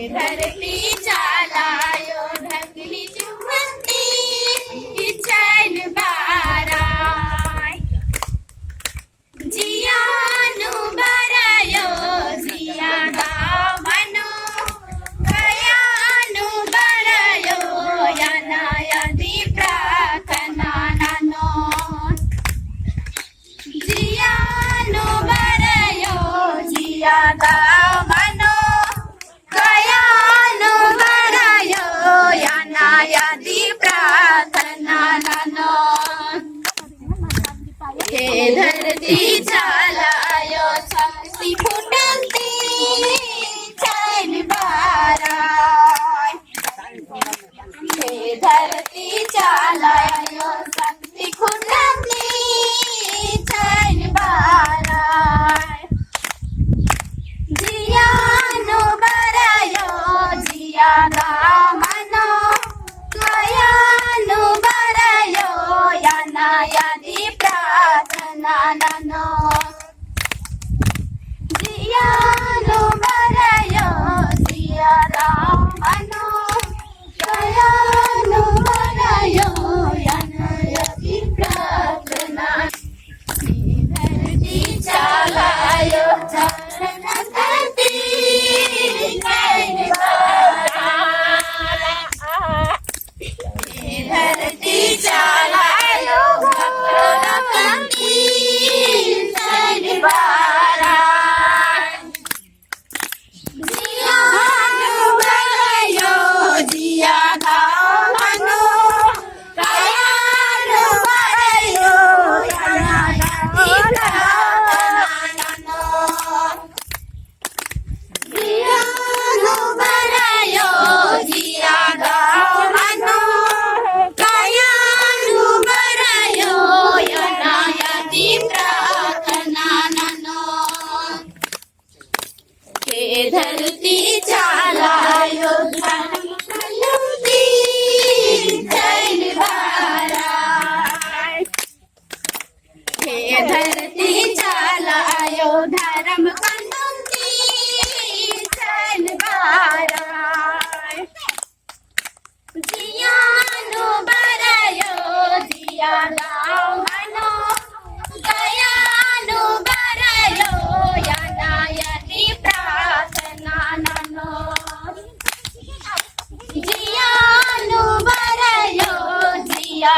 धरती चालायो ढकली चुमती चैन बाराय जियानु बरायो जिया मनो गयानु बरायो याना यदि प्रार्थना ननो जियानु बरायो जिया मनो गयानु बरायो याना यदि प्रार्थना ननो हे धरती चालायो शक्ति फुटंती चैन बाराय हे धरती चालायो शक्ति फुटंती चैन बाराय जियानु बरायो जिया मनो गयानु बरायो याना यदि प्रार्थना ननो जियानु बरायो जिया मनो गयानु बरायो याना यदि प्रार्थना धरती चालायो चरण धरती चैन बाराय धरती चालायो धरती चैन बाराय जियानु बरायो जिया मनो गयानु बरायो याना यदि प्रार्थना ननो जियानु बरायो जिया मनो गयानु बरायो याना यदि प्रार्थना ननो हे धरती चालायो धर्म कलंती चैन बाराय हे धरती चालायो धर्म कलंती चैन बाराय जियानु बरायो जिया मनो गयानु बरायो याना यदि प्रार्थना ननो जियानु बरायो जिया